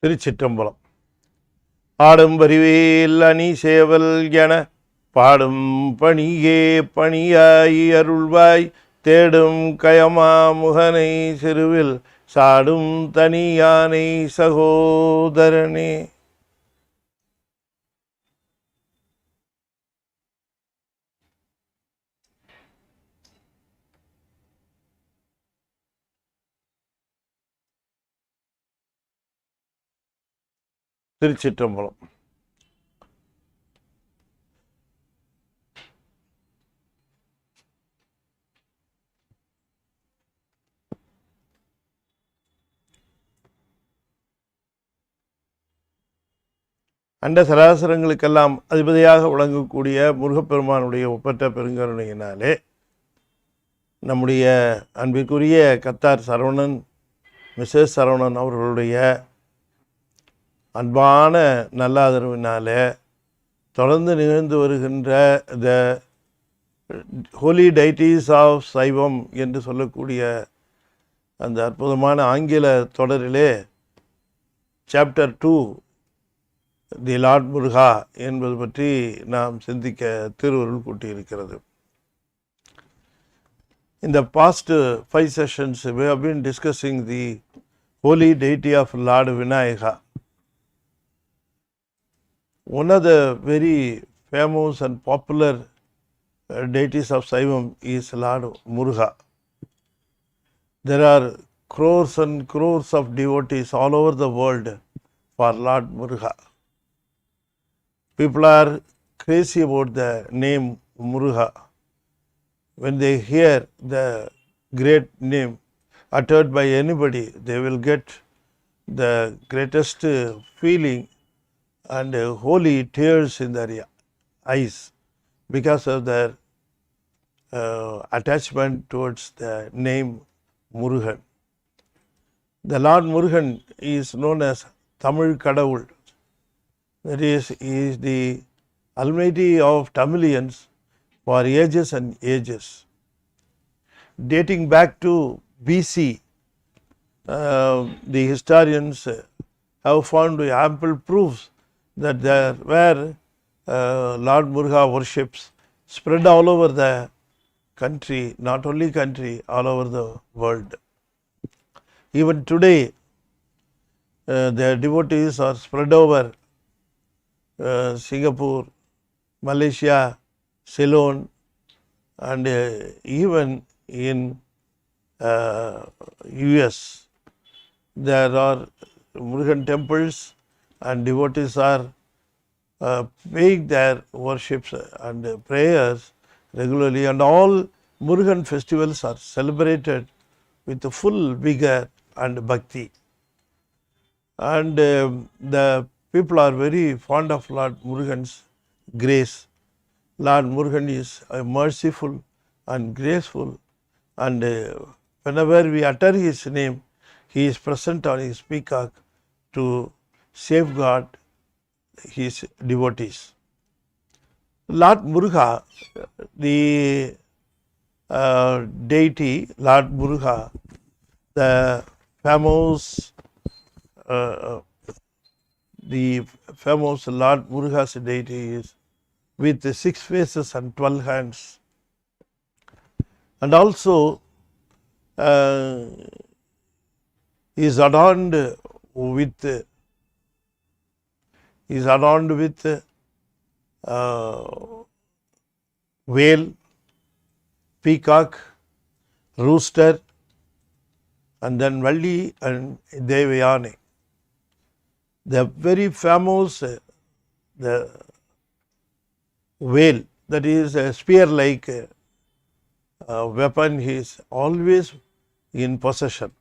திருச்சிற்றம்பலம். ஆடும் வரிவேல் அணி சேவல் என பாடும் பணியே பணியாய் அருள்வாய் தேடும் கயமா முகனை சிறுவில் சாடும் தனியானை சகோதரனே. திருச்சிற்றம்பலம். அண்ட சராசரங்களுக்கெல்லாம் அதிபதியாக விளங்கக்கூடிய முருகப்பெருமானுடைய ஒப்பற்ற பெருங்கருணையினாலே நம்முடைய அன்பிற்குரிய கத்தார் சரவணன், மிஸ்ஸஸ் சரவணன் அவர்களுடைய அன்பான நல்லாதரவினாலே தொடர்ந்து நிகழ்ந்து வருகின்ற த ஹோலி டைட்டிஸ் ஆஃப் சைவம் என்று சொல்லக்கூடிய அந்த அற்புதமான ஆங்கில தொடரிலே சாப்டர் 2 தி லார்ட் முருகா என்பது பற்றி நாம் சிந்திக்க திருவருள் கூட்டியிருக்கிறது. In the past 5 sessions we have been discussing the holy deity of Lord Vinayaka. One of the very famous and popular deities of Saivam is Lord Muruga. There are crores and crores of devotees all over the world for Lord Muruga. People are crazy about the name Muruga. When they hear the great name uttered by anybody, they will get the greatest feeling and holy tears in their eyes because of their attachment towards the name Murugan. The Lord Murugan is known as Tamil Kadavul. That is, he is the Almighty of Tamilians for ages and ages. Dating back to BC, the historians have found ample proofs that there were Lord Muruga worships spread all over the country, not only country, all over the world. Even today, their devotees are spread over Singapore, Malaysia, Ceylon, and even in US. There are Murugan temples and devotees are paying their worships and prayers regularly, and all Murugan festivals are celebrated with full vigor and bhakti. And the people are very fond of Lord Murugan's grace. Lord Murugan is merciful and graceful, and whenever we utter his name, he is present on his peacock to safeguard his devotees. Lord Muruga, the deity Lord Muruga, the famous Lord Muruga's deity is with 6 faces and 12 hands, and also is adorned with whale, peacock, rooster, and then Valli and Devayane. The very famous the whale, that is a spear-like weapon, he is always in possession.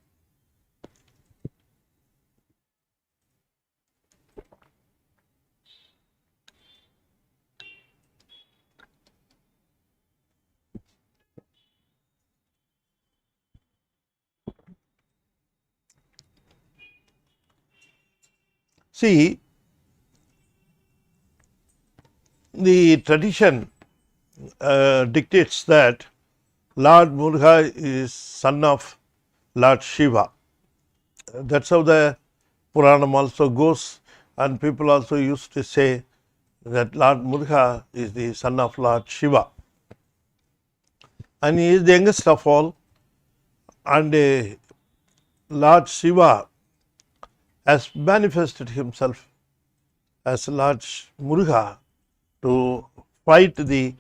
See, the tradition dictates that Lord Muruga is son of Lord Shiva. That's how the Puranam also goes, and people also used to say that Lord Muruga is the son of Lord Shiva, and he is the youngest of all, and Lord Shiva has manifested himself as Lord Muruga to fight the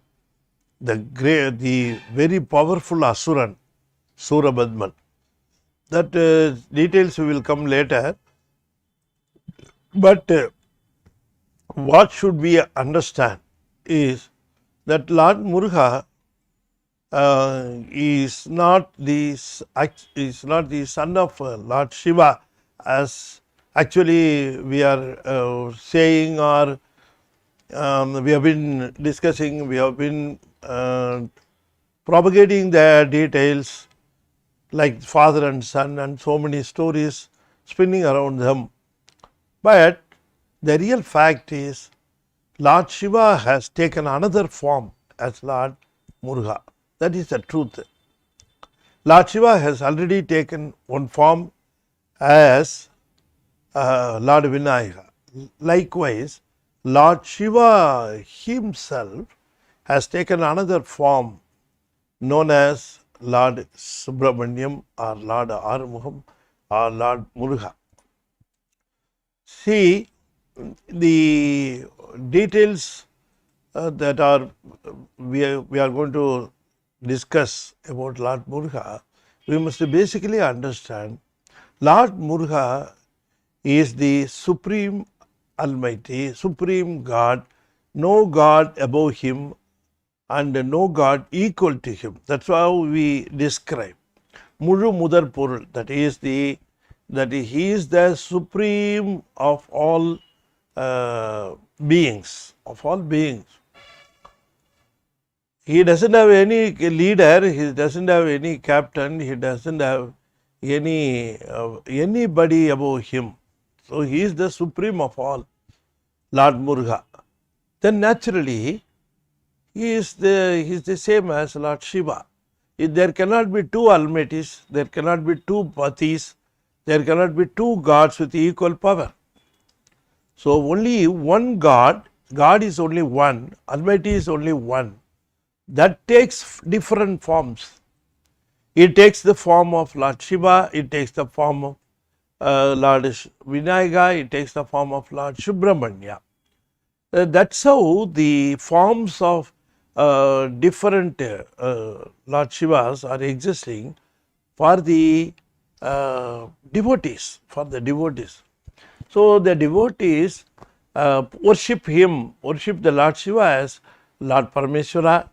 very powerful Asuran, Surabadman. That details will come later, but what should we understand is that Lord Muruga is not the son of Lord Shiva, as actually we are saying, or we have been discussing, we have been propagating the details like father and son and so many stories spinning around them. But the real fact is Lord Shiva has taken another form as Lord Muruga. That is the truth. Lord Shiva has already taken one form as Lord Vinayaka. Likewise, Lord Shiva himself has taken another form known as Lord Subramaniam or Lord Arumugham or Lord Muruga. See, the details that are we are going to discuss about Lord Muruga, we must basically understand Lord Muruga is the Supreme Almighty, Supreme God, no God above him and no God equal to him. That's how we describe Mulu Mudar Porul, that he is the supreme of all beings, He doesn't have any leader, he doesn't have any captain, he doesn't have anybody above him. So he is the supreme of all, Lord Muruga. Then naturally, he is the same as Lord Shiva. There cannot be two Almighties, there cannot be two Patis, there cannot be two gods with equal power. So only one God, God is only one, Almighty is only one. That takes different forms. It takes the form of Lord Shiva, it takes the form of Lord Vinayaka, it takes the form of Lord Subramanya. That's how the forms of different Lord Shivas are existing for the devotees, So the devotees worship him, worship the Lord Shiva as Lord Parameshwara.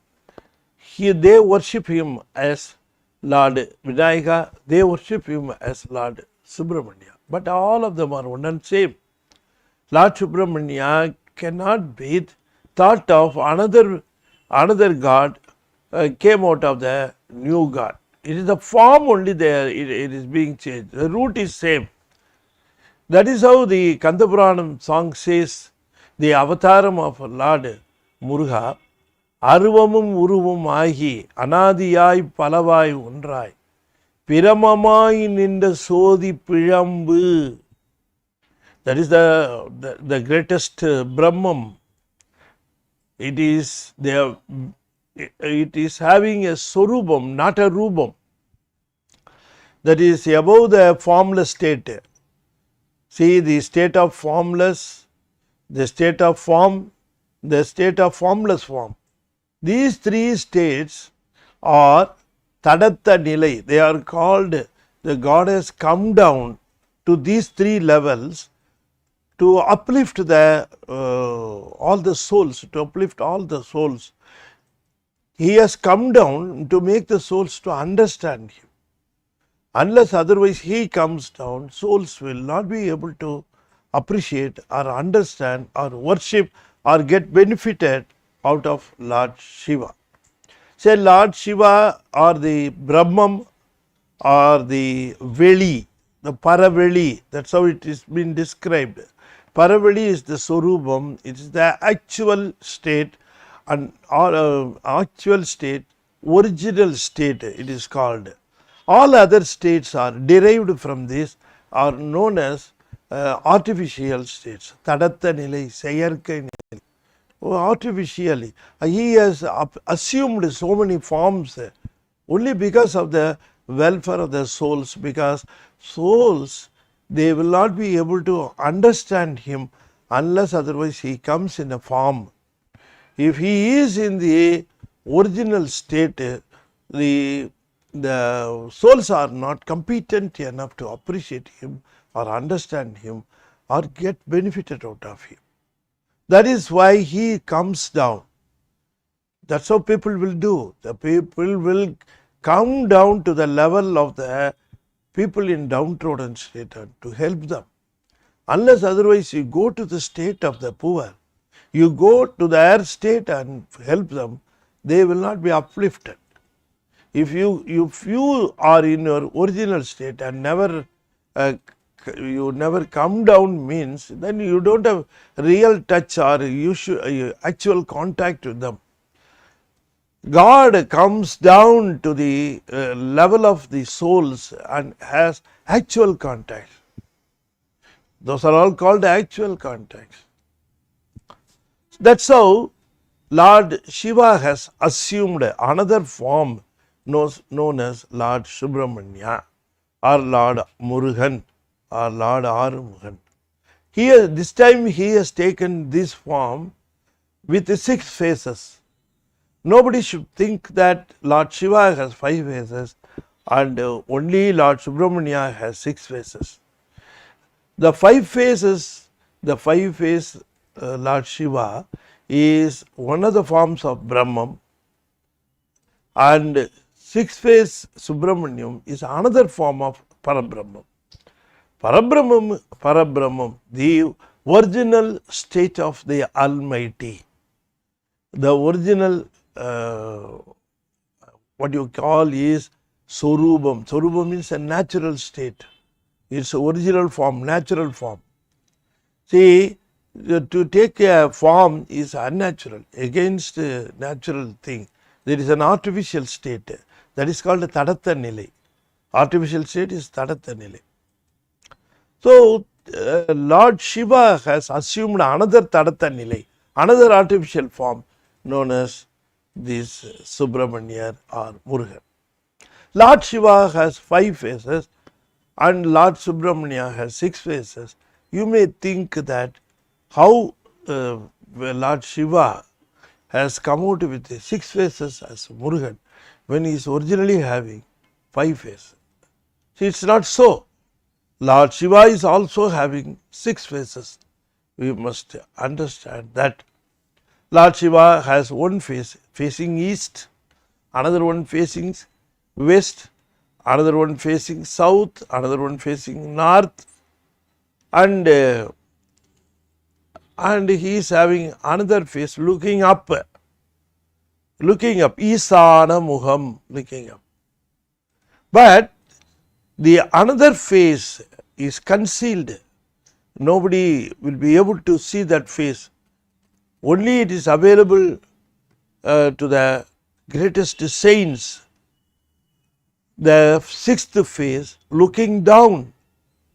They worship him as Lord Vinayaka, they worship him as Lord Subramanya. But all of them are one and same. Lord Subramanya cannot be thought of another God came out of the new God. It is the form only there, it is being changed. The root is same. That is how the Kandaparanam song says, the avataram of Lord Muruga, Aruvamum Uruvum Ahi, Anadiyai Palavai Undrai, Piramamai Ninda Sodi Pirambu. That is the greatest Brahman. It is having a Sorubam, not a Rubam. That is above the formless state. See, the state of formless, the state of form, the state of formless form. These three states are Tadatta Nilai. They are called, the God has come down to these three levels to uplift all the souls, to uplift all the souls. He has come down to make the souls to understand him. Unless otherwise he comes down, souls will not be able to appreciate or understand or worship or get benefited out of Lord Shiva. Say Lord Shiva or the Brahman or the Veli, the Paraveli, that's how it is been described. Paraveli is the Sorubam, it is the actual state and actual state, original state it is called. All other states are derived from this, are known as artificial states. Tadatta nilai, seyarkai nilai. Artificially. He has assumed so many forms only because of the welfare of the souls, because souls, they will not be able to understand him unless otherwise he comes in a form. If he is in the original state, the souls are not competent enough to appreciate him or understand him or get benefited out of him. That is why he comes down. That's how people will do. The people will come down to the level of the people in downtrodden state and to help them. Unless otherwise you go to the state of the poor, you go to their state and help them, they will not be uplifted. If you are in your original state and you never come down, means then you don't have real touch or actual contact with them. God comes down to the level of the souls and has actual contact. Those are all called actual contacts. That's how Lord Shiva has assumed another form known as Lord Subramanya or Lord Murugan or Lord Arumugan. Here, this time he has taken this form with 6 faces. Nobody should think that Lord Shiva has 5 faces and only Lord Subramanya has 6 faces. The 5 faces, the 5-face Lord Shiva is one of the forms of Brahman, and 6-face Subramaniam is another form of Parabrahman. Parabrahman, the original state of the Almighty, the original what you call is Swarupam. Swarupam means a natural state. Its original form, natural form. See, to take a form is unnatural, against a natural thing. There is an artificial state that is called Tadatta Nilai. Artificial state is Tadatta Nilai. So, Lord Shiva has assumed another Tadatta Nilai, another artificial form known as this Subramanya or Murugan. Lord Shiva has 5 faces and Lord Subramanya has 6 faces. You may think that how Lord Shiva has come out with 6 faces as Murugan when he is originally having 5 faces. See, it's not so. Lord Shiva is also having 6 faces. We must understand that. Lord Shiva has one face facing east, another one facing west, another one facing south, another one facing north, and he is having another face looking up, Isana Muham, looking up. But the another face is concealed. Nobody will be able to see that face. Only it is available to the greatest saints. The 6th face looking down,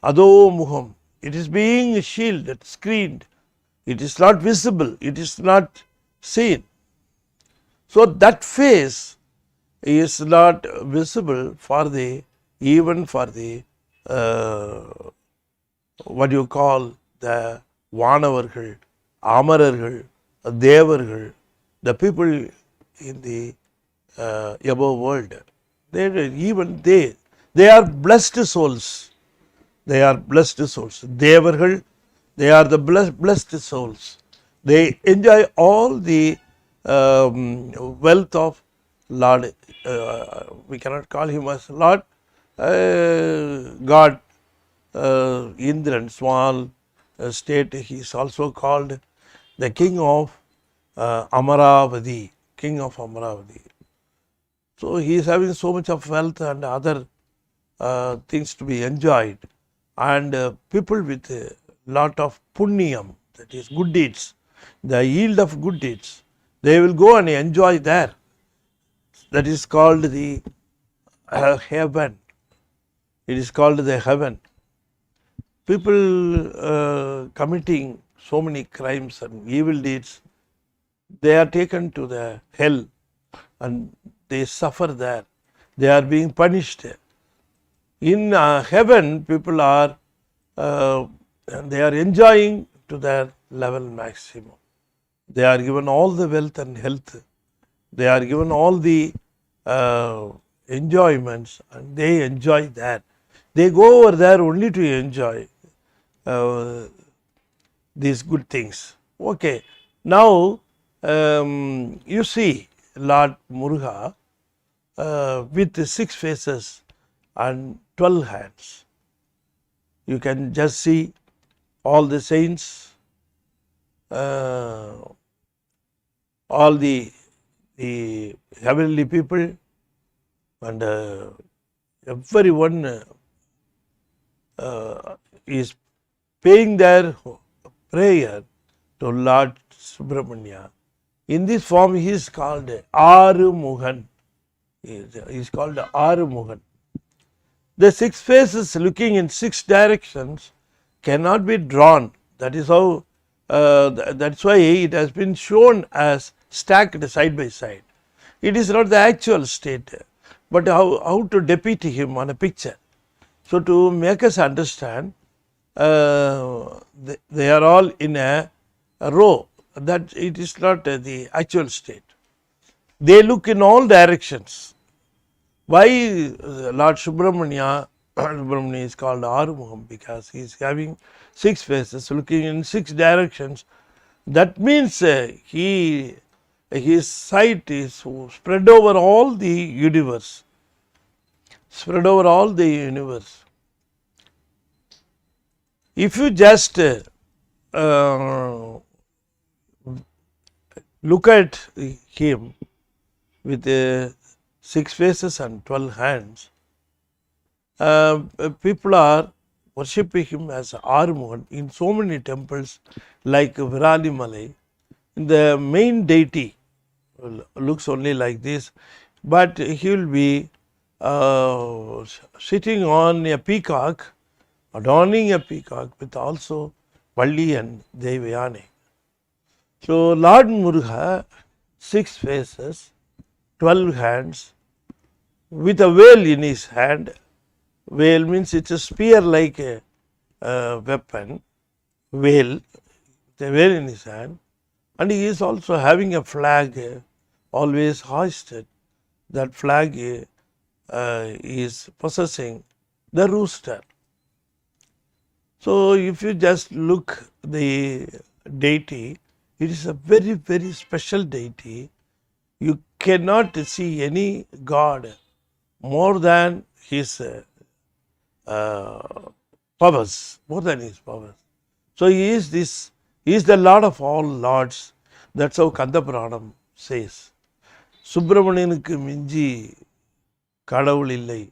Ado Muham. It is being shielded, screened. It is not visible. It is not seen. So that face is not visible for the, even for the what you call the Vanavargal, Amarargal, Devargal, the people in the above world. They are blessed souls. They are blessed souls. Devargal, they are the blessed souls. They enjoy all the wealth of Lord. We cannot call him as Lord. God, Indran, small state, he is also called the king of Amaravati, king of Amaravati. So he is having so much of wealth and other things to be enjoyed, and people with a lot of punyam, that is good deeds, the yield of good deeds, they will go and enjoy there. That is called the heaven. It is called the heaven. people committing so many crimes and evil deeds, they are taken to the hell and they suffer there. They are being punished. In heaven, people are they are enjoying to their level maximum. They are given all the wealth and health. They are given all the enjoyments, and they enjoy that. They go over there only to enjoy these good things. Okay, now you see Lord Muruga with 6 faces and 12 hands. You can just see all the saints, all the heavenly people, and everyone is paying their prayer to Lord Subramanya. In this form, he is called Arumugan. He is called Arumugan. The 6 faces looking in 6 directions cannot be drawn. That is how. That's why it has been shown as stacked side by side. It is not the actual state, but how to depict him on a picture. So to make us understand, they are all in a row. That it is not the actual state. They look in all directions. Why Lord Subramanya is called Arumukham? Because he is having 6 faces, looking in 6 directions. That means his sight is spread over all the universe. Spread over all the universe. If you just look at him with 6 faces and 12 hands, people are worshipping him as Arumugan in so many temples like Virali Malai. The main deity looks only like this, but he will be sitting on a peacock, adorning a peacock with also Valli and Devayane. So Lord Muruga, 6 faces, 12 hands, with a veil in his hand. Veil means it's a spear like a weapon, veil, the veil in his hand, and he is also having a flag always hoisted. That flag is possessing the rooster. So if you just look the deity, it is a very, very special deity. You cannot see any god more than his powers, more than his powers. So he is this, he is the Lord of all lords. That's how Kandaparanam says. Subramanianuku minji kadavul illai,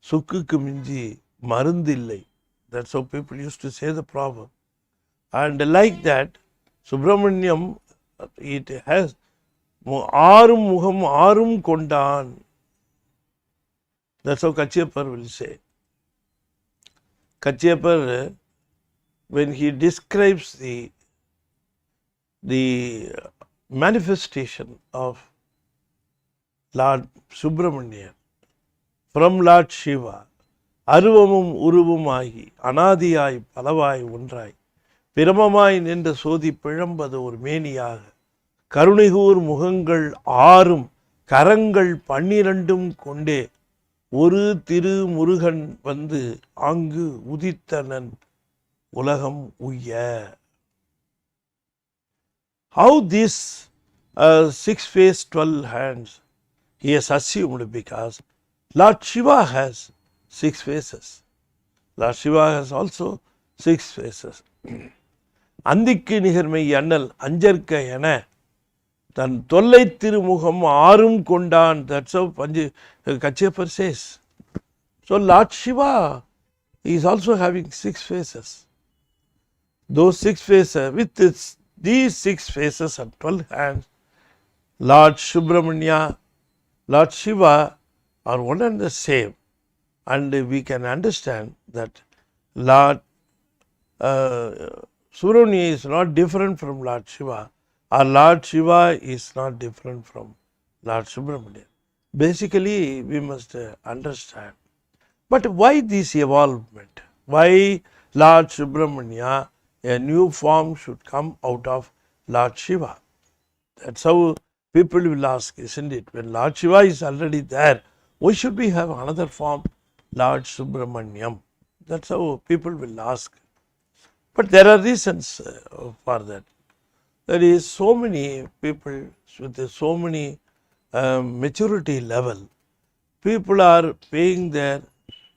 Sukku minji marundu illai. That's how people used to say the proverb. And like that, Subramaniam, it has Arum Muham Arum Kondan. That's how Kachiyapar will say. Kachiyapar, when he describes the manifestation of Lord Subramanya from Lord Shiva, Aruvamum Uruvumagi, Anadiyai, Palavai, Undrai, Piramamai Ninda Sodi Pirambadu Meniyaga, Karunigur Muhangal Arum, Karangal Panirandum Konde, Uru Tiru Murugan Vandu, Angu, Uditanan, Ulagam Uyya. How this 6 face, 12 hands, he has assumed because Lord Shiva has 6 faces. Lord Shiva has also 6 faces. Andikku nigarmai annal anjarka ena tan tollai tirumukham aarum kondan. That's how Kachiyapar says. So Lord Shiva is also having 6 faces. Those 6 faces, with these 6 faces and 12 hands, Lord Subramanya, Lord Shiva are one and the same. And we can understand that Lord Subramanya is not different from Lord Shiva, or Lord Shiva is not different from Lord Subramanya. Basically, we must understand. But why this evolvement? Why Lord Subramanya, a new form should come out of Lord Shiva? That's how people will ask, isn't it? When Lord Shiva is already there, why should we have another form, Lord Subramaniam? That's how people will ask. But there are reasons for that. There is so many people with so many maturity level. People are paying their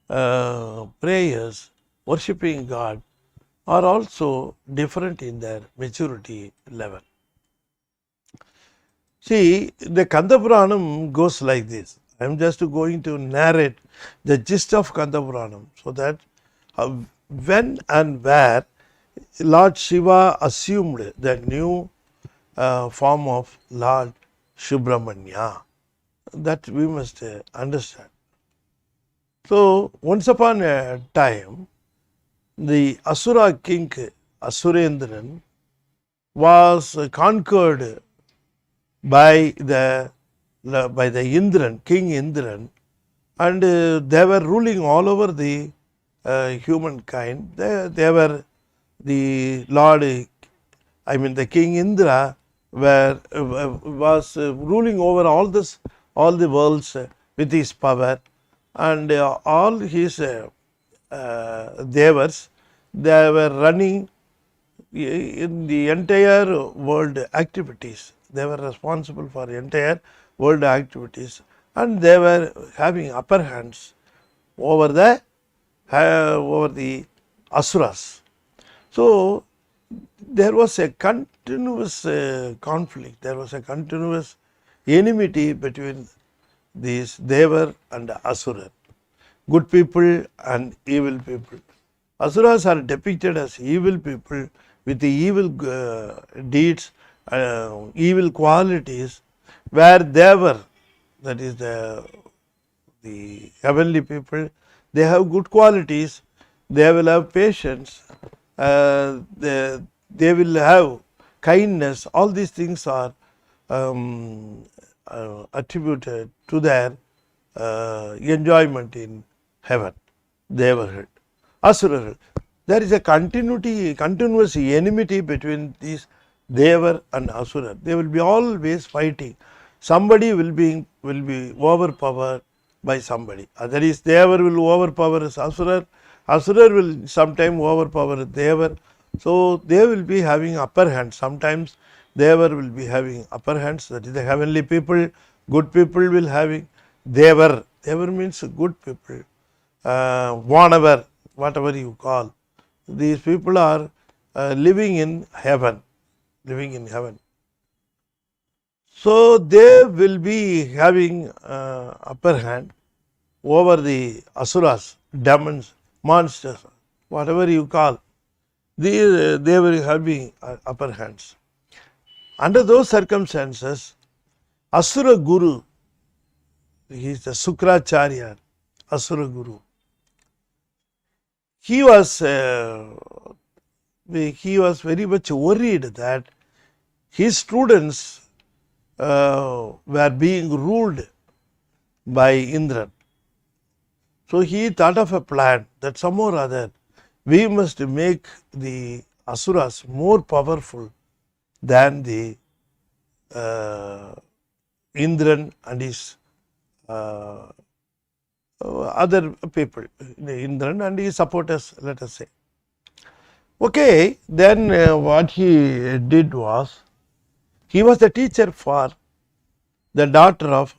prayers, worshipping God, are also different in their maturity level. See, the Kandaparanam goes like this. I am just going to narrate the gist of Kandaparanam so that when and where Lord Shiva assumed the new form of Lord Subramanya, that we must understand. So, once upon a time, the Asura king Asurendran was conquered by the Indran, King Indran, and they were ruling all over the humankind. They were the Lord, the King Indra was ruling over all the worlds with his power, and all his devas, they were running in the entire world activities. They were responsible for the entire world activities, and they were having upper hands over the Asuras. So there was a continuous conflict. There was a continuous enmity between these Devar and Asura, good people and evil people. Asuras are depicted as evil people with the evil deeds, evil qualities, where Devar, that is the heavenly people, they have good qualities, they will have patience, they will have kindness. All these things are attributed to their enjoyment in heaven, Devahood. Asura, there is a continuous enmity between these Devar and Asura. They will be always fighting. Somebody will be overpowered by somebody. That is, Devar will overpower Asura. Asura will sometime overpower Devar. So they will be having upper hand. Sometimes Devar will be having upper hands. That is the heavenly people. Good people will having Devar. Devar means good people. Whatever you call. These people are living in heaven. So they will be having upper hand over the Asuras, demons, monsters, whatever you call. They will having upper hands. Under those circumstances, Asura Guru, he is the Sukracharya, Asura Guru. He was very much worried that his students were being ruled by Indra. So he thought of a plan that somehow or other we must make the Asuras more powerful than the Indran and his other people, Indran and his supporters, let us say. Okay, then what he did was, he was the teacher for the daughter of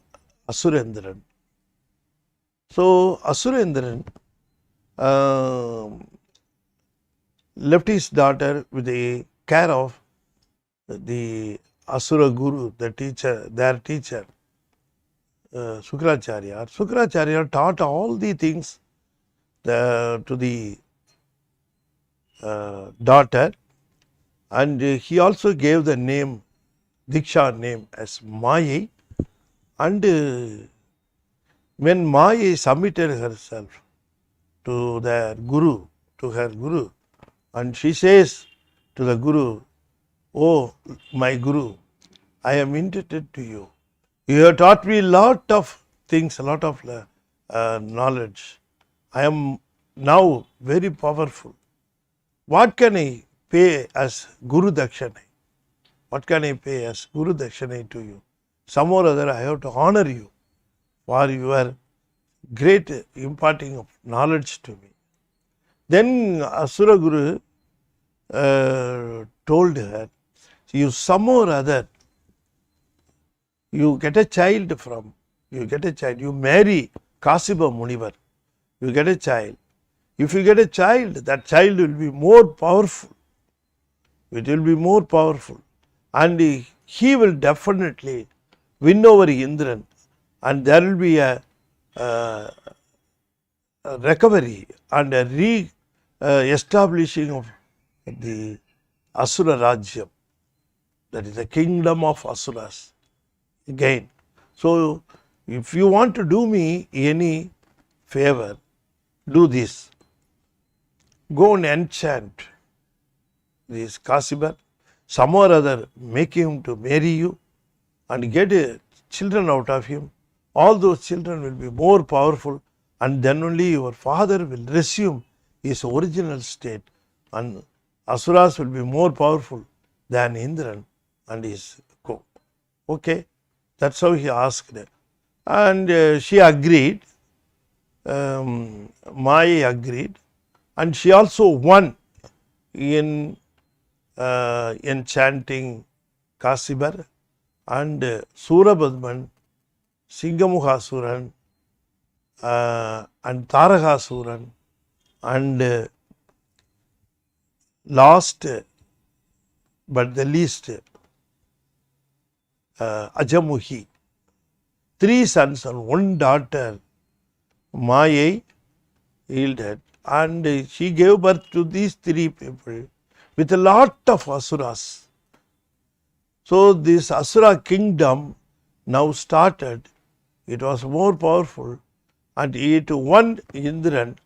Asurendran. So Asurendran left his daughter with the care of the Asura Guru, the teacher, their teacher, Sukracharya. Sukracharya taught all the things to the daughter, and he also gave the name, Diksha name, as Mayi. And when Mayi submitted herself to their guru, to her guru, And she says to the Guru, "Oh, my Guru, I am indebted to you. You have taught me a lot of things, a lot of knowledge. I am now very powerful. What can I pay as Guru Dakshana? What can I pay as Guru Dakshana to you? Some or other I have to honor you for your great imparting of knowledge to me." Then Asura Guru told her, "You some or other, you get a child, you marry Kasiba Munivar, you get a child. If you get a child, that child will be more powerful. It will be more powerful. And he will definitely win over Indran, and there will be a recovery and a re-establishing of the Asura Rajyam, that is the kingdom of Asuras again. So, if you want to do me any favor, do this. Go and enchant this Kasibar, some or other, make him to marry you and get children out of him. All those children will be more powerful, and then only your father will resume his original state, and Asuras will be more powerful than Indran and his co." Okay, that's how he asked her. And she agreed, Maya agreed, and she also won in enchanting Kasibar, and Surabadman, Singamuhasuran, and Tarahasuran, and last but the least Ajamuhi. 3 sons and 1 daughter Maya yielded, and she gave birth to these 3 people with a lot of Asuras. So this Asura kingdom now started. It was more powerful, and it won Indran,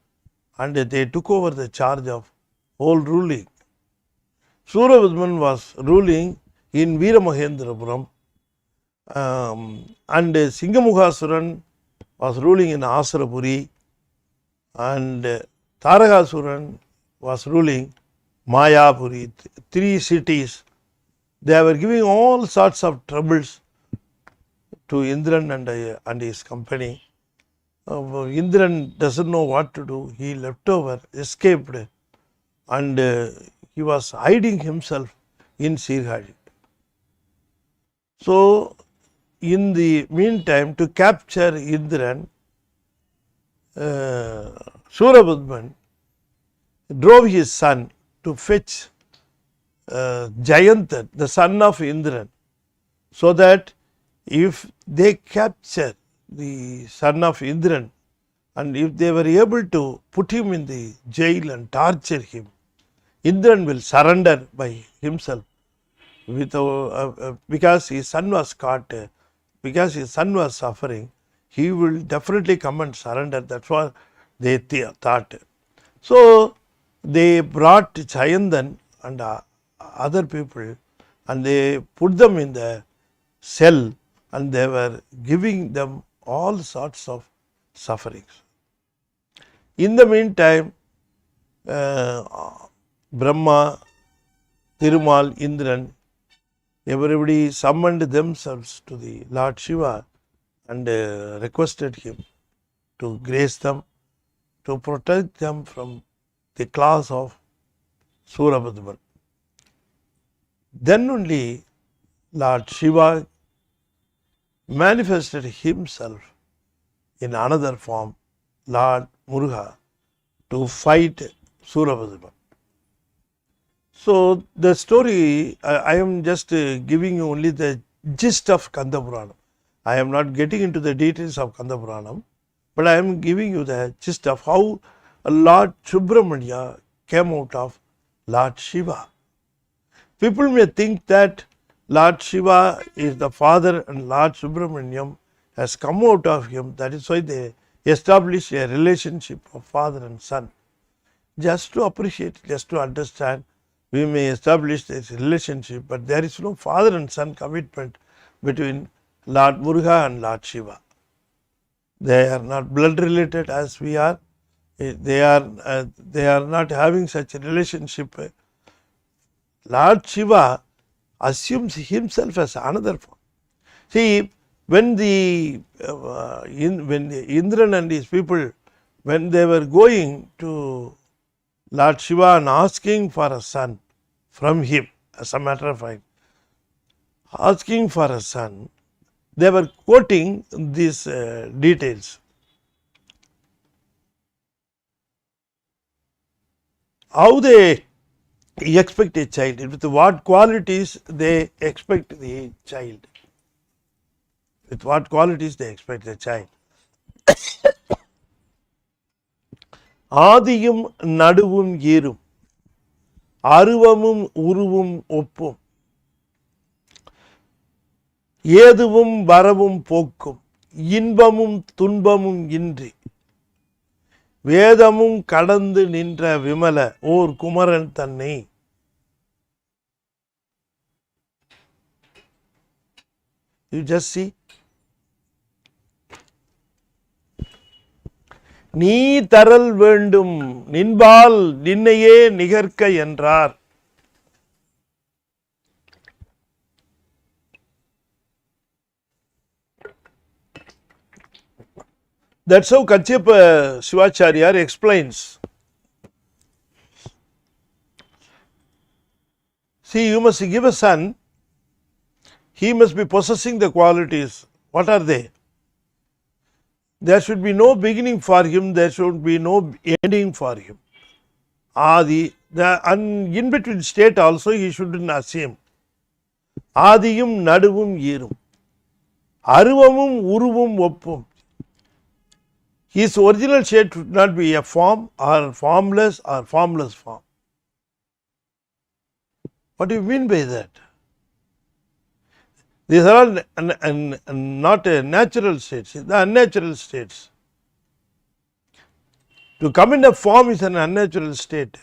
and they took over the charge of whole ruling. Surabadman was ruling in Veeramahendrapuram, and Singamuhasuran was ruling in Asarapuri, and Tarahasuran was ruling Mayapuri, 3 cities. They were giving all sorts of troubles to Indran and his company. Indran doesn't know what to do. He left over, escaped, and he was hiding himself in Sirhadi. So, in the meantime, to capture Indran, Surabadman drove his son to fetch Jayantan, the son of Indran, so that if they capture the son of Indran, and if they were able to put him in the jail and torture him, Indran will surrender by himself, because his son was caught, because his son was suffering, he will definitely come and surrender. That's what they thought. So they brought Jayantan and other people, and they put them in the cell, and they were giving them all sorts of sufferings. In the meantime, Brahma, Thirumal, Indran, everybody summoned themselves to the Lord Shiva and requested him to grace them, to protect them from the claws of Surabadman. Then only Lord Shiva manifested himself in another form, Lord Muruga, to fight Surabadman. So the story, I am just giving you only the gist of Kandaparanam. I am not getting into the details of Kandaparanam, but I am giving you the gist of how Lord Subramanya came out of Lord Shiva. People may think that Lord Shiva is the father and Lord Subramaniam has come out of him. That is why they established a relationship of father and son. just to appreciate, just to understand. We may establish this relationship, but there is no father and son commitment between Lord Muruga and Lord Shiva. They are not blood related as we are. They are not having such a relationship. Lord Shiva assumes himself as another form. See, when the Indran and his people, when they were going to Lord Shiva and asking for a son from him, as a matter of fact, asking for a son, they were quoting these details. How they expect a child, with what qualities they expect the child. With what qualities they expect the child. ஆதியும் நடுவும் ஈரும் அருவமும் உருவும் ஒப்பும் ஏதுவும் வரவும் போக்கும் இன்பமும் துன்பமும் இன்றி வேதமும் கடந்து நின்ற விமல ஓர் குமரன் தன்னை. You just see. நீ தரல் வேண்டும் நின்பால் நின்னையே நிகர்க்க என்றார். That's how Kaccapa Shivacharya explains. See, you must give a son, he must be possessing the qualities. What are they? There should be no beginning for him, there should be no ending for him. Adi, and in between state also he shouldn't assume. Adiyum naduvum ஈரும் அருவமும் உருவும் ஒப்பும். His original state should not be a form or formless form. What do you mean by that? These are all not natural states, the unnatural states. To come in a form is an unnatural state.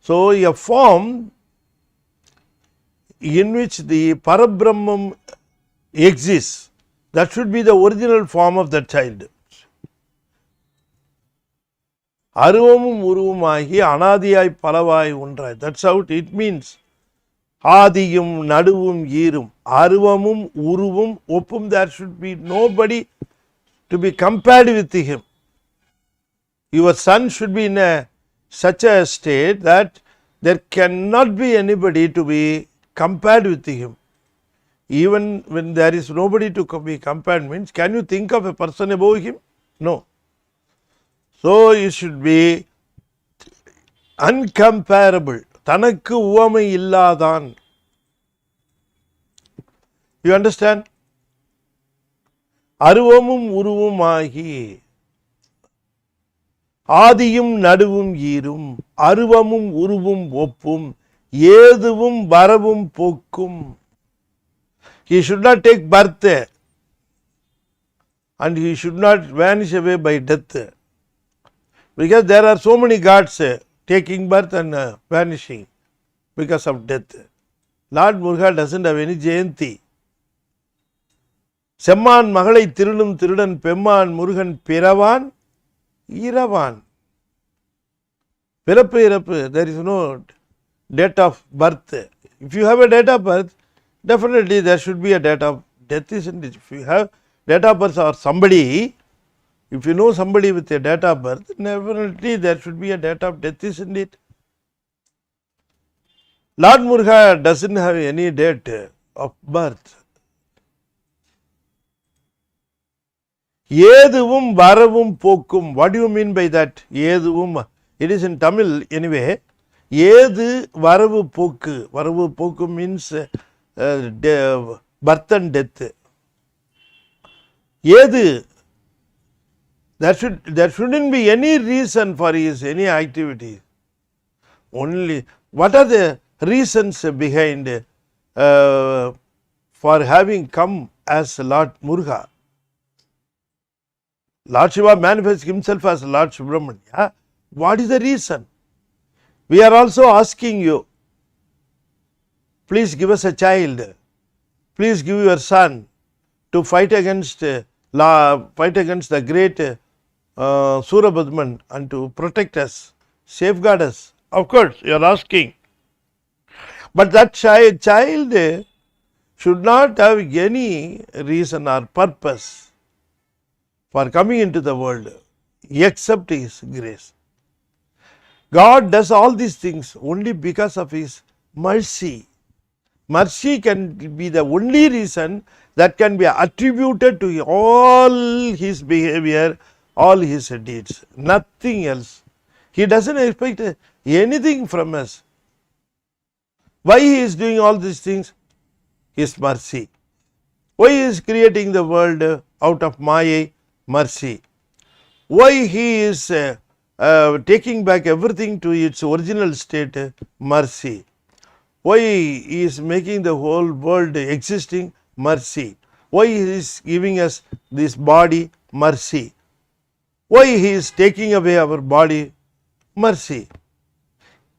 So, a form in which the Parabrahman exists, that should be the original form of the child. Aruvamum uruvumagi anadiyai palavai undrai. That's how it means. Adiyum naduvum ஈரும் aruvamum uruvum ஒப்பும். There should be nobody to be compared with him. Your son should be in such a state that there cannot be anybody to be compared with him. Even when there is nobody to be compared means, can you think of a person above him? No. So, it should be uncomparable. தனக்கு உவமை இல்லாதான். You understand? அருவமும் உருவுமாகி ஆதியும் நடுவும் ஈரும் அருவமும் உருவும் ஒப்பும் ஏதுவும் வரவும் போக்கும். He should not take birth and he should not vanish away by death, because there are so many gods taking birth and vanishing because of death. Lord Muruga doesn't have any Jayanti. செம்மான் மகளை திருடும் திருடன் பெம்மான் முருகன் பிறவான் இரவான். பிறப்பு இறப்பு, there is no date of birth. If you have a date of birth, definitely there should be a date of death, isn't it? If you have date of birth or somebody, if you know somebody with a date of birth, definitely there should be a date of death, isn't it? Lord Muruga doesn't have any date of birth. ஏதுவும் வரவும் போக்கும். What do you mean by that? ஏதுவும், it is in Tamil anyway. ஏது வரவு போக்கு. வரவு போக்கு means birth and death. ஏது, there shouldn't be any reason for his any activity. Only what are the reasons behind for having come as Lord Muruga? Lord Shiva manifests himself as Lord Subramanya, What is the reason? We are also asking you, please give us a child. Please give your son to fight against the great Surabadman and to protect us, safeguard us. Of course, you are asking. But that child should not have any reason or purpose for coming into the world except His grace. God does all these things only because of His mercy. Mercy can be the only reason that can be attributed to all His behavior, all His deeds, nothing else. He doesn't expect anything from us. Why He is doing all these things? His mercy. Why He is creating the world out of Maya? Mercy. Why He is taking back everything to its original state? Mercy. Why He is making the whole world existing? Mercy. Why He is giving us this body? Mercy. Why He is taking away our body? Mercy.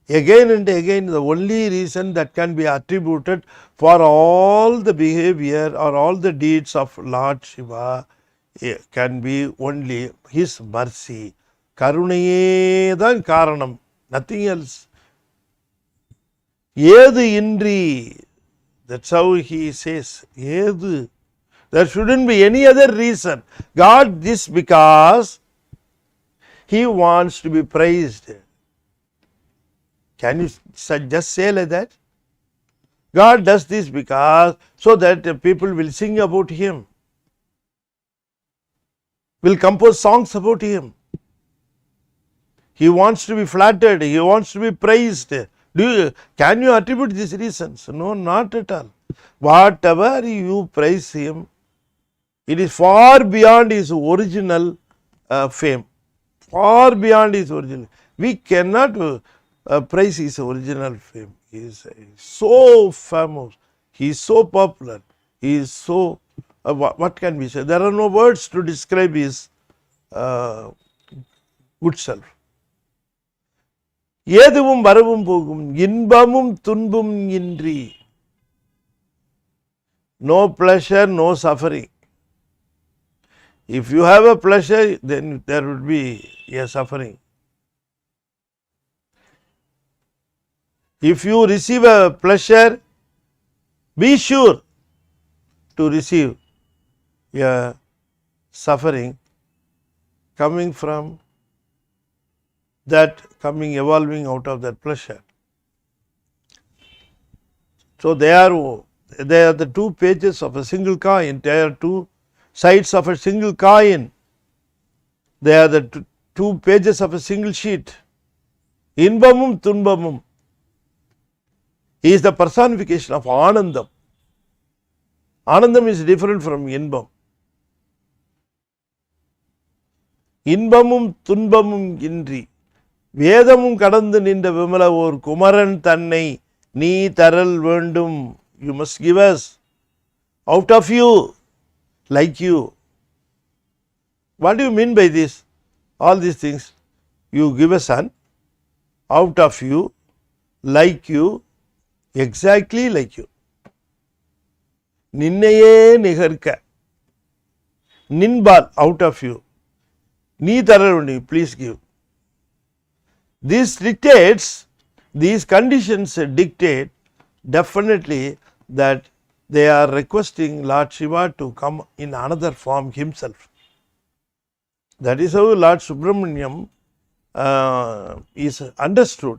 Again and again, the only reason that can be attributed for all the behavior or all the deeds of Lord Shiva can be only His mercy. Karunaye than karanam, nothing else. Yedu indri, that's how he says. Yedu. There shouldn't be any other reason. God this because He wants to be praised. Can you just say like that? God does this because so that people will sing about Him, will compose songs about Him. He wants to be flattered. He wants to be praised. Can you attribute these reasons? No, not at all. Whatever you praise Him, it is far beyond His original fame. Far beyond His original. We cannot praise His original fame. He is so famous. He is so popular. He is so, what can we say? There are no words to describe His good self. ஏதுவும் வரவும் போகும் இன்பமும் துன்பம் இன்றி. No pleasure, no suffering. If you have a pleasure, then there would be a suffering. If you receive a pleasure, be sure to receive a suffering coming from that, evolving out of that pleasure. So they are the two pages of a single coin. They are two sides of a single coin. They are the two pages of a single sheet. Inbamum tunbamum. He is the personification of Anandam. Anandam is different from Inbam. Inbamum tunbamum indri. வேதமும் கடந்து நின்ற விமல ஓர் குமரன் தன்னை நீ தரல் வேண்டும். You must give us out of you, like you. What do you mean by this? All these things. You give a son out of you, like you, exactly like you. நின்னையே நிகர்க்க. நின்பால் out of you. நீ தரல் வேண்டும், please give. This dictates, these conditions dictate definitely that they are requesting Lord Shiva to come in another form Himself. That is how Lord Subramaniam is understood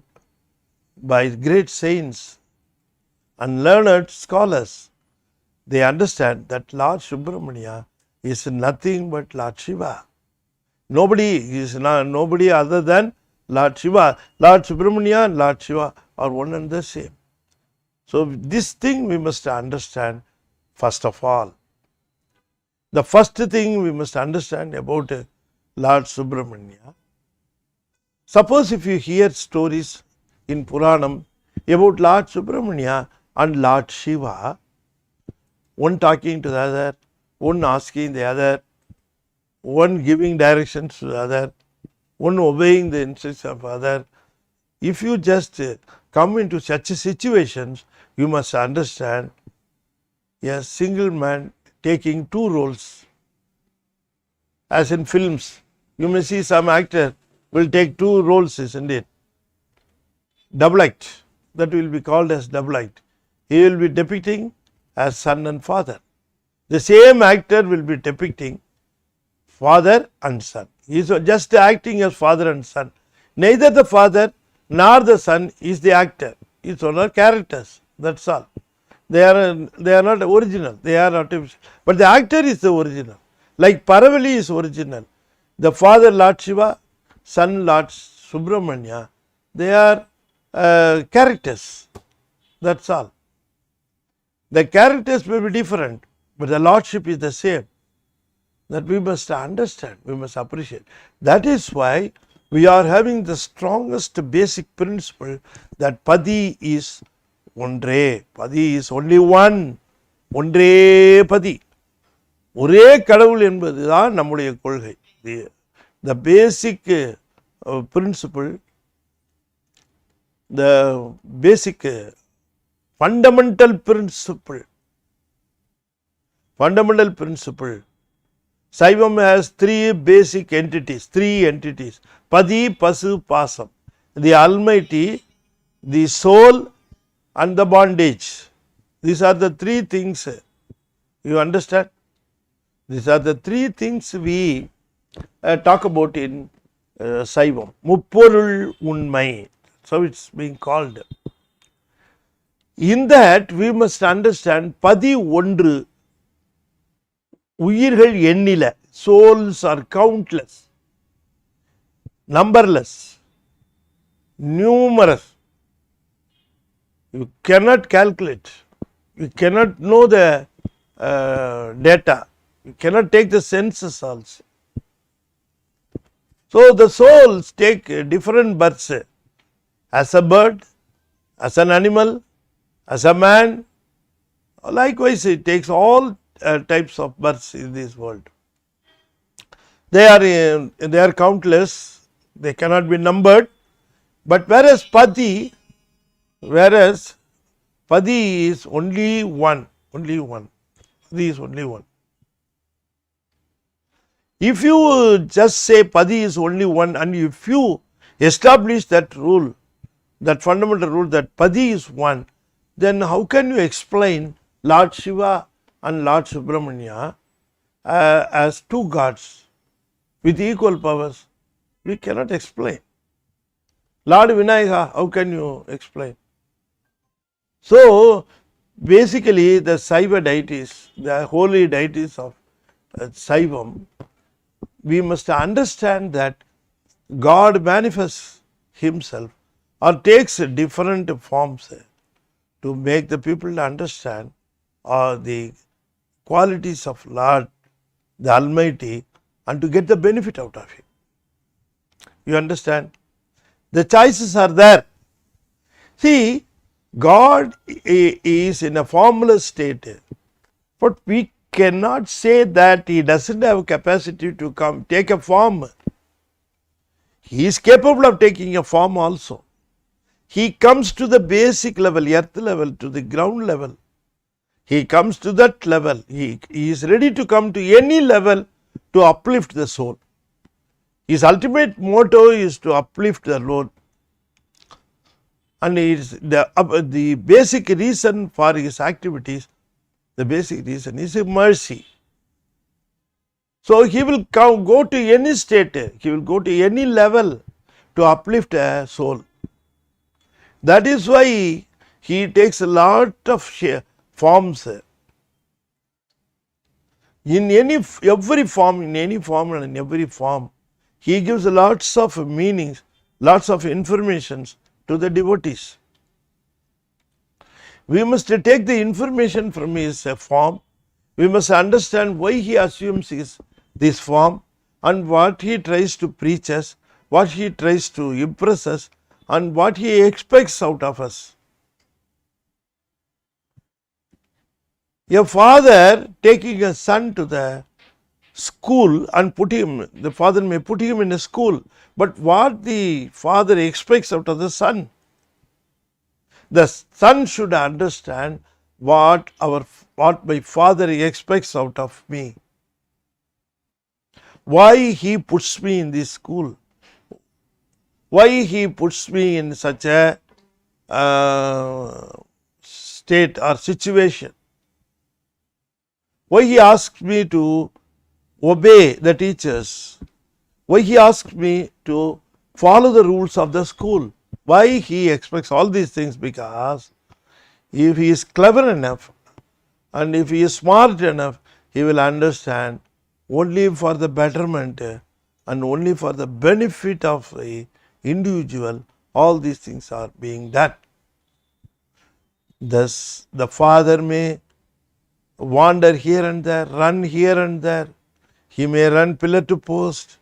by great saints and learned scholars. They understand that Lord Subramanya is nothing but Lord Shiva. Nobody is nobody other than Lord Shiva. Lord Subramanya and Lord Shiva are one and the same. So this thing we must understand first of all. The first thing we must understand about Lord Subramanya. Suppose if you hear stories in Puranam about Lord Subramanya and Lord Shiva, one talking to the other, one asking the other, one giving directions to the other, one obeying the instructions of other. If you just come into such situations, you must understand a single man taking two roles. As in films, you may see some actor will take two roles, isn't it? Double act, that will be called as double act. He will be depicting as son and father. The same actor will be depicting father and son. He is just acting as father and son. Neither the father nor the son is the actor. It's only characters. That's all. They are not original. They are artificial. But the actor is the original. Like Paravali is original. The father Lord Shiva, son Lord Subramanya. They are characters. That's all. The characters may be different, but the lordship is the same. That we must understand, we must appreciate. That is why we are having the strongest basic principle that Padi is Ondre. Padi is only one. Ondre Padi. ஒரே கடவுள் என்பது தான் நம்முடைய கொள்கை. The basic principle, the basic fundamental principle. Saivam has three basic entities, Padi, Pasu, Pasam. The Almighty, the soul and the bondage. These are the three things. You understand? These are the three things we talk about in Saivam. Muppurul Unmai. So it's being called. In that we must understand Padi Ondru. உயிர்கள் எண்ணில, souls are countless, numberless, numerous. You cannot calculate, you cannot know the data, you cannot take the census also. So the souls take different births, as a bird, as an animal, as a man. Likewise it takes all types of births in this world. They are countless, they cannot be numbered. But whereas Padi is only one. Padi is only one. If you just say Padi is only one, and if you establish that rule, that fundamental rule that Padi is one, then how can you explain Lord Shiva and Lord Subramanya as two gods with equal powers? We cannot explain. Lord Vinayaka, how can you explain? So basically the Saiva deities, the holy deities of Saivam, we must understand that God manifests himself or takes different forms to make the people understand the qualities of Lord, the Almighty, and to get the benefit out of him. You understand? The choices are there. See, God is in a formless state, but we cannot say that he doesn't have capacity to come take a form. He is capable of taking a form also. He comes to the basic level, earth level, to the ground level. He comes to that level. He is ready to come to any level to uplift the soul. His ultimate motto is to uplift the Lord. And the basic reason for his activities, the basic reason is mercy. So he will go to any state, he will go to any level to uplift a soul. That is why he takes a lot of forms. In every form, he gives lots of meanings, lots of informations to the devotees. We must take the information from his form. We must understand why he assumes this form and what he tries to preach us, what he tries to impress us, and what he expects out of us. A father taking a son to the school and the father may put him in a school, but what the father expects out of the son. The son should understand what my father expects out of me. Why he puts me in this school? Why he puts me in such a state or situation? Why he asks me to obey the teachers? Why he asks me to follow the rules of the school? Why he expects all these things? Because if he is clever enough and if he is smart enough, he will understand only for the betterment and only for the benefit of the individual, all these things are being done. Thus, the father may wander here and there, run here and there. He may run pillar to post.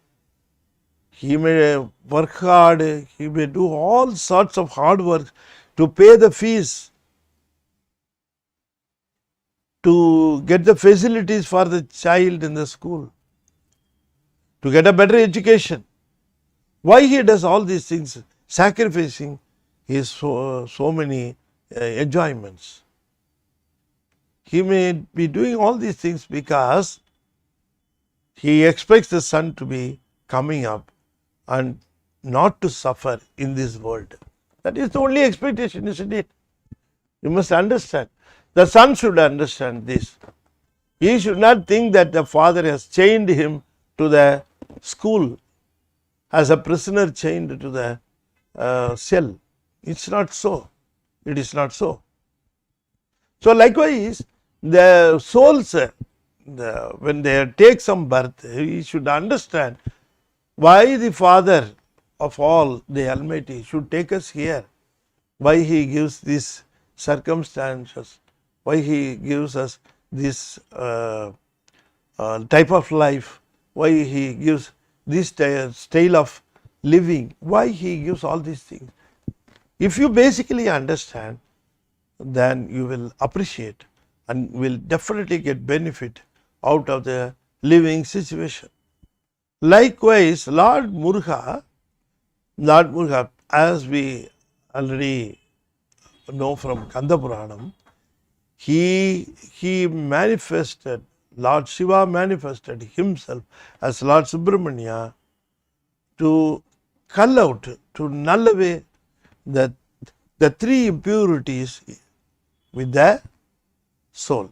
He may work hard. He may do all sorts of hard work to pay the fees, to get the facilities for the child in the school, to get a better education. Why he does all these things, sacrificing his so many enjoyments? He may be doing all these things because he expects the son to be coming up and not to suffer in this world. That is the only expectation, isn't it? You must understand. The son should understand this. He should not think that the father has chained him to the school as a prisoner chained to the cell. It's not so. It is not so. So likewise, the souls, when they take some birth, he should understand why the Father of all, the Almighty, should take us here. Why he gives these circumstances, why he gives us this type of life, why he gives this style of living, why he gives all these things. If you basically understand, then you will appreciate and will definitely get benefit out of the living situation. Likewise, Lord Muruga, as we already know from Kandaparanam, he manifested, Lord Shiva manifested himself as Lord Subramanya to cull out, to null away the three impurities with the soul.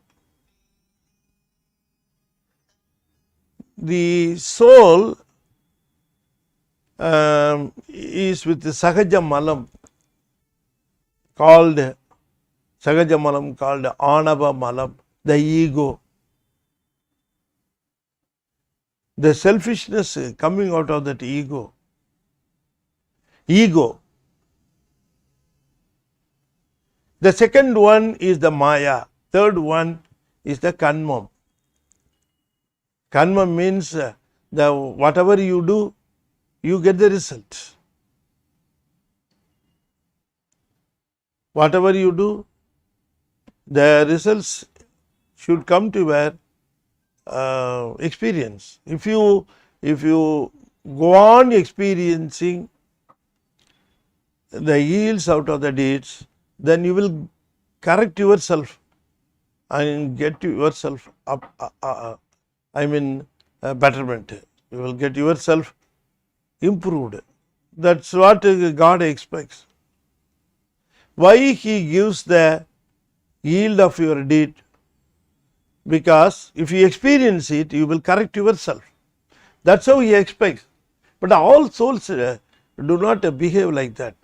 The soul is with the Sahaja Malam called Anava Malam, the ego. The selfishness coming out of that ego. The second one is the Maya. Third one is the Kanmam. Kanmam means whatever you do, you get the result. Whatever you do, the results should come to your experience. If you go on experiencing the yields out of the deeds, then you will correct yourself and get yourself up, betterment. You will get yourself improved. That's what God expects. Why he gives the yield of your deed? Because if you experience it, you will correct yourself. That's how he expects. But all souls do not behave like that.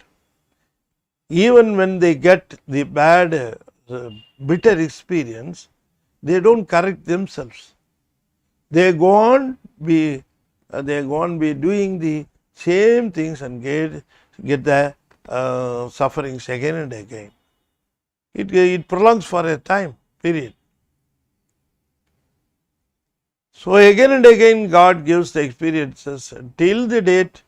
Even when they get the bad, bitter experience, they don't correct themselves. They go on be doing the same things and get the sufferings again and again. It prolongs for a time period. So again and again God gives the experiences till the date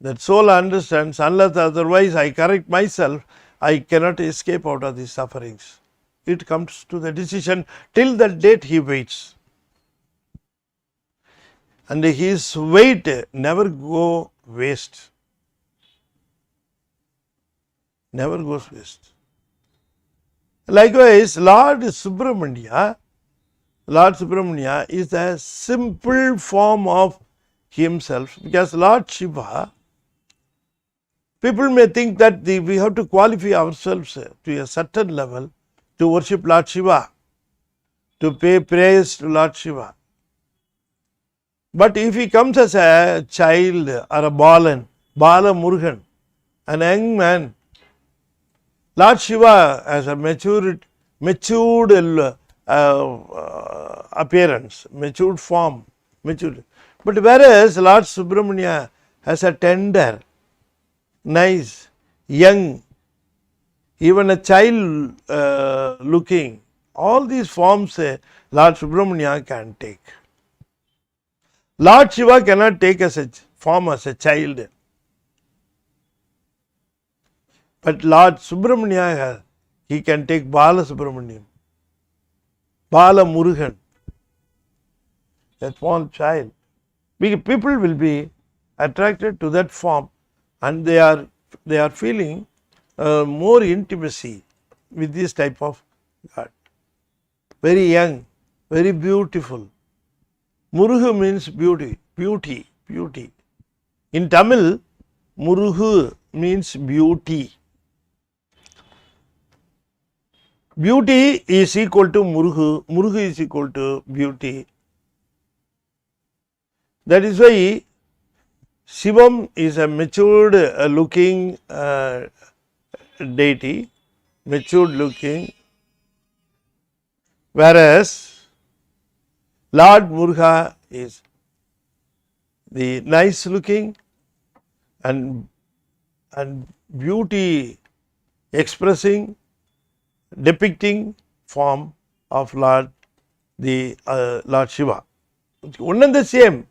that soul understands, unless otherwise I correct myself, I cannot escape out of these sufferings. It comes to the decision, till that date he waits. and his weight never go waste. Never goes waste. Likewise, Lord Subramanya is a simple form of himself, because Lord Shiva, people may think that we have to qualify ourselves to a certain level to worship Lord Shiva, to pay praise to Lord Shiva. But if he comes as a child or a Bala Murugan, an young man, Lord Shiva has a matured appearance, matured form, matured. But whereas Lord Subramanya has a tender, nice, young, even a child looking, all these forms Lord Subramanya can take. Lord Shiva cannot take as a form as a child. But Lord Subramanya, he can take Bala Subramaniam, Bala Murugan, a small child. People will be attracted to that form, and they are feeling more intimacy with this type of God. Very young, very beautiful. Murugu means beauty. In Tamil, Murugu means beauty. Beauty is equal to Murugu. Murugu is equal to beauty. That is why Shivam is a matured looking deity, matured looking, whereas Lord Muruga is the nice looking and beauty expressing, depicting form of Lord Shiva. One and the same.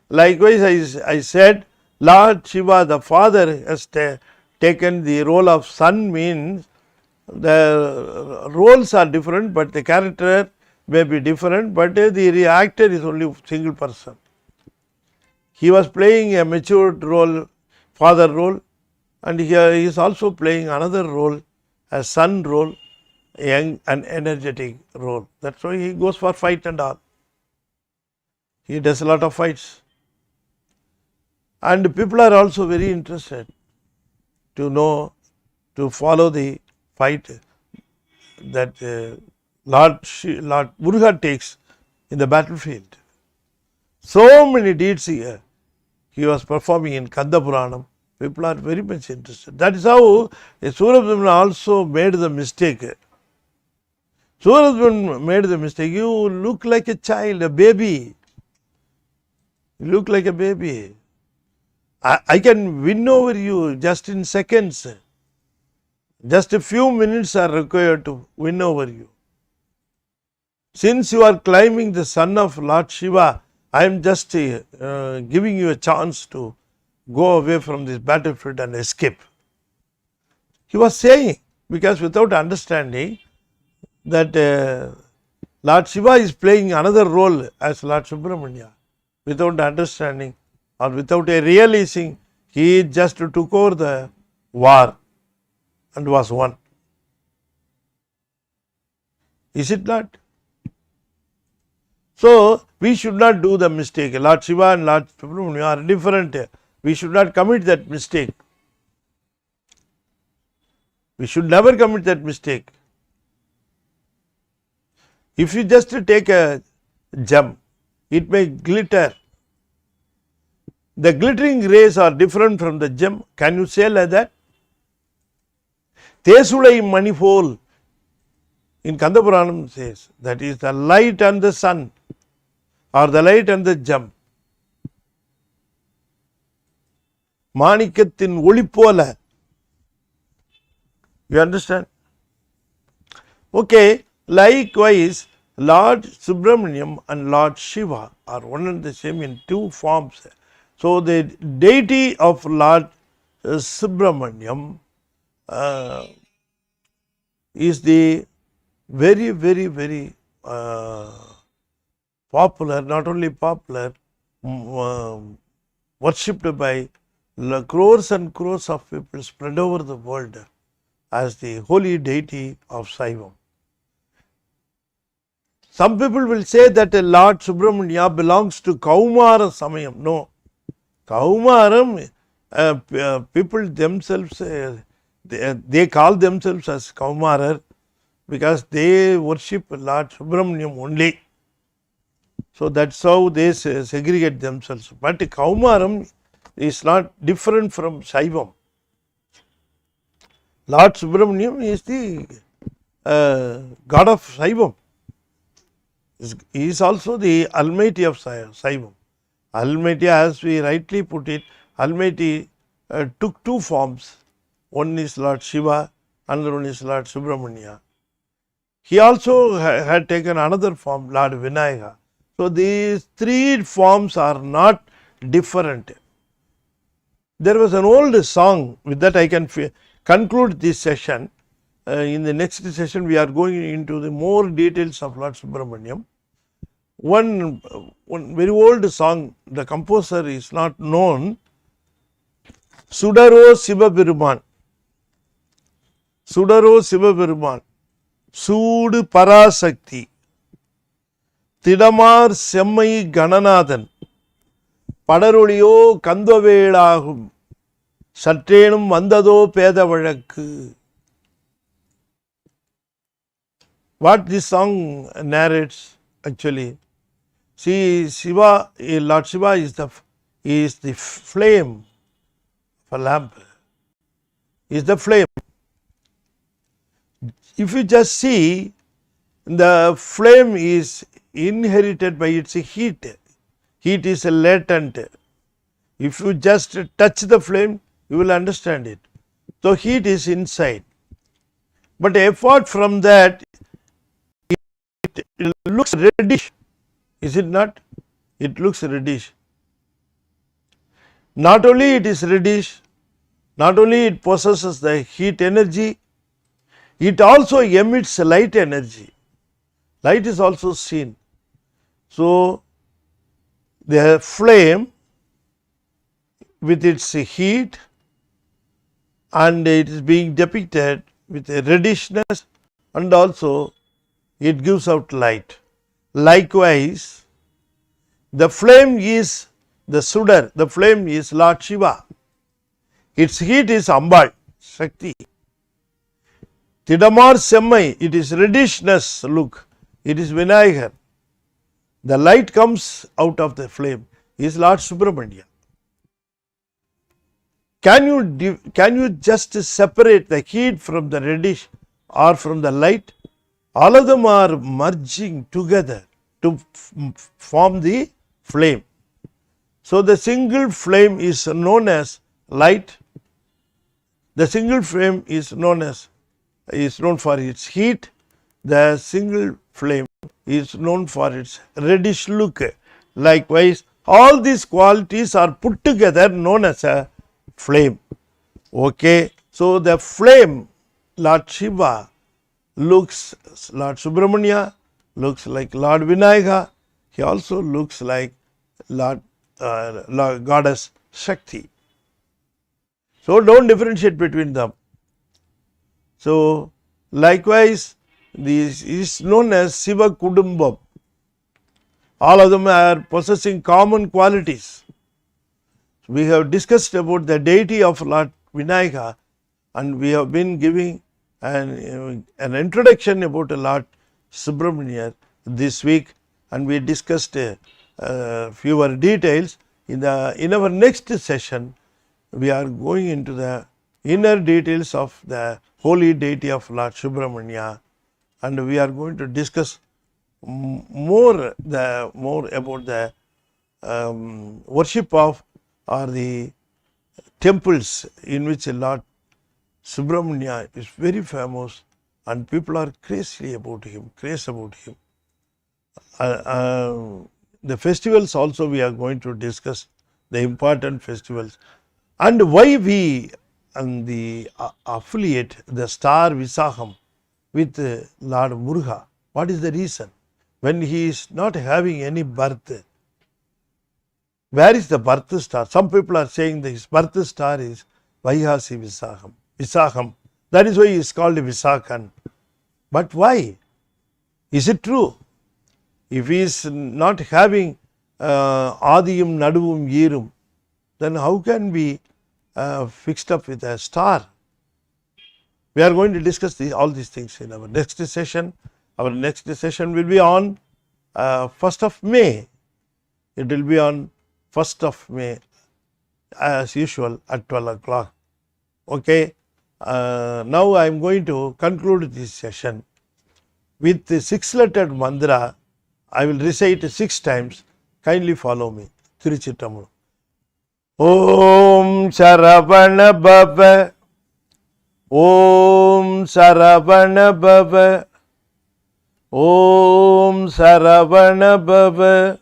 Likewise, I said Lord Shiva, the father, has taken the role of son, means the roles are different, but the character may be different, but the actor is only single person. He was playing a matured role, father role, and he is also playing another role, a son role, a young and energetic role. That's why he goes for fight and all. He does a lot of fights. And people are also very interested to know, to follow the fight that Lord Muruga takes in the battlefield. So many deeds he was performing in Kandaparanam. People are very much interested. That is how Subramanya also made the mistake. Subramanya made the mistake. You look like a child, a baby. You look like a baby. I can win over you just in seconds. Just a few minutes are required to win over you. Since you are climbing the son of Lord Shiva, I am just giving you a chance to go away from this battlefield and escape. He was saying, because without understanding that Lord Shiva is playing another role as Lord Subramanya, without understanding or without realizing, he just took over the war and was won. Is it not? So, we should not do the mistake. Lord Shiva and Lord Subramanya are different. We should not commit that mistake. We should never commit that mistake. If you just take a gem, it may glitter. The glittering rays are different from the gem. Can you say like that? Tesulai Manipol in Kandaparanam says that is the light and the sun, or the light and the gem. Manikathin Olipola. You understand? Okay, likewise, Lord Subramaniam and Lord Shiva are one and the same in two forms. So, the deity of Lord Subramaniam is the very popular, not only popular, worshipped by crores and crores of people spread over the world as the holy deity of Saivam. Some people will say that Lord Subramanya belongs to Kaumara Samayam. No. Kaumaram, people themselves, they call themselves as Kaumarar because they worship Lord Subramaniam only. So that's how they segregate themselves. But Kaumaram is not different from Saivam. Lord Subramaniam is the god of Saivam. He is also the Almighty of Saivam. Almighty, as we rightly put it, Almighty took two forms. One is Lord Shiva, another one is Lord Subramanya. He also had taken another form, Lord Vinayaka. So these three forms are not different. There was an old song, with that I can conclude this session. In the next session, we are going into the more details of Lord Subramaniam. One very old song, the composer is not known. Sudaro Sivaperuman. Sudaro Sivaperuman. Sood Parasakti. Tidamar Semmai Gananathan. Padaroliyo Kandavelagum. Satrenum Vandado Pedavazhakku. What this song narrates actually? See, Shiva, Lord Shiva is the flame of a lamp. Is the flame. If you just see, the flame is inherited by its heat. Heat is latent. If you just touch the flame, you will understand it. So heat is inside. But apart from that, it looks reddish. Is it not? It looks reddish. Not only it is reddish, not only it possesses the heat energy, it also emits light energy. Light is also seen. So the flame with its heat, and it is being depicted with a reddishness, and also it gives out light. Likewise, the flame is the Sudar, the flame is Lord Shiva. Its heat is Ambal, Shakti. Tidamar Semmai, it is reddishness, look, it is Vinayakar. The light comes out of the flame, is Lord Subramanya. Can you just separate the heat from the reddish or from the light? All of them are merging together to form the flame. So the single flame is known as light. The single flame is known for its heat. The single flame is known for its reddish look. Likewise, all these qualities are put together known as a flame. Okay, so the flame, Lord Shiva, looks Lord Subramanya, looks like Lord Vinayaka. He also looks like Lord Goddess Shakti. So don't differentiate between them. So likewise, this is known as Siva Kudumbam. All of them are possessing common qualities. We have discussed about the deity of Lord Vinayaka, and we have been giving an introduction about Lord Subramanya this week, and we discussed fewer details. In our next session, we are going into the inner details of the holy deity of Lord Subramanya, and we are going to discuss more about the worship of, or the temples in which Lord Subramanya is very famous, and people are crazy about him. The festivals also we are going to discuss, the important festivals, and why we affiliate the star Visaham with Lord Muruga. What is the reason? When he is not having any birth, Where is the birth star? Some people are saying that his birth star is Vaihasi Visaham. That is why he is called Visakan. But why? Is it true? If he is not having Adiyum, Naduvum, Yeerum, then how can be fixed up with a star? We are going to discuss all these things in our next session. Our next session will be on 1st of May. It will be on 1st of May as usual at 12 o'clock. Okay. Now I am going to conclude this session with the 6-lettered mantra. I will recite 6 times. Kindly follow me. Tiruchittambalam. Om Saravana Bhava. Om Saravana Bhava. Om Saravana Bhava.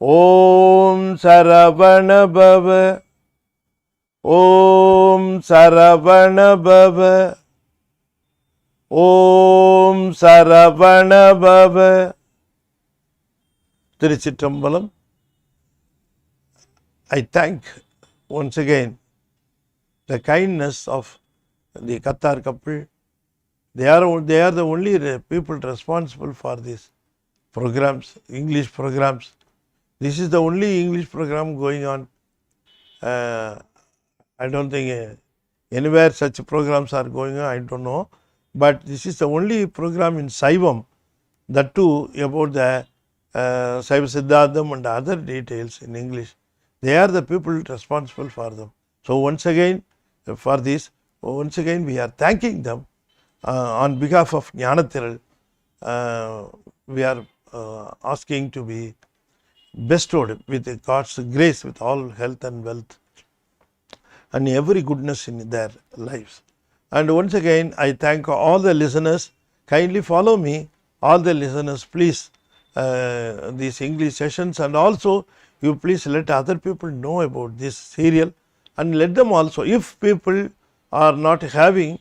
Om Saravana Bhava. Om Saravana Bhava. Om Saravana Bhava. Tiruchittambalam. I thank once again the kindness of the Qatar couple. They are the only people responsible for these programs, English programs. This is the only English program going on. I don't think anywhere such programs are going on, I don't know. But this is the only program in Saivam, that too about the Saiva Siddhartham and other details in English. They are the people responsible for them. So once again, for this, once again we are thanking them on behalf of Jnanathiral. We are asking to be bestowed with God's grace, with all health and wealth and every goodness in their lives. And once again, I thank all the listeners. Kindly follow me, all the listeners, please, these English sessions, and also you please let other people know about this serial, and let them also, if people are not having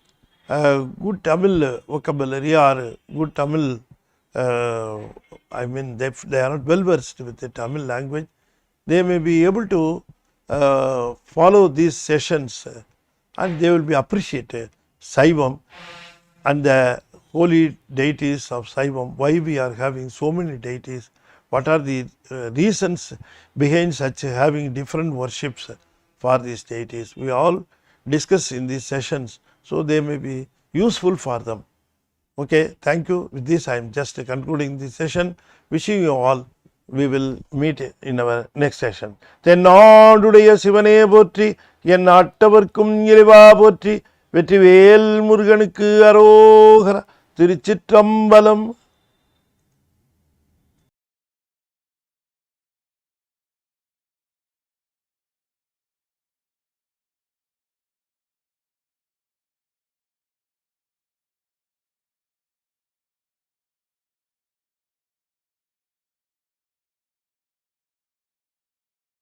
good Tamil vocabulary or good Tamil, I mean they are not well versed with the Tamil language, they may be able to follow these sessions and they will be appreciated. Saivam and the holy deities of Saivam, why we are having so many deities, what are the reasons behind such having different worships for these deities. We all discuss in these sessions, so they may be useful for them. Okay, thank you. With this I am just concluding this session. Wishing you all, we will meet in our next session. தென்னாடுடைய சிவனே போற்றி, என் நாட்டவர்க்கும் இறைவா போற்றி, வெற்றிவேல் முருகனுக்கு அரோகரா. திருச்சிற்றம்பலம்.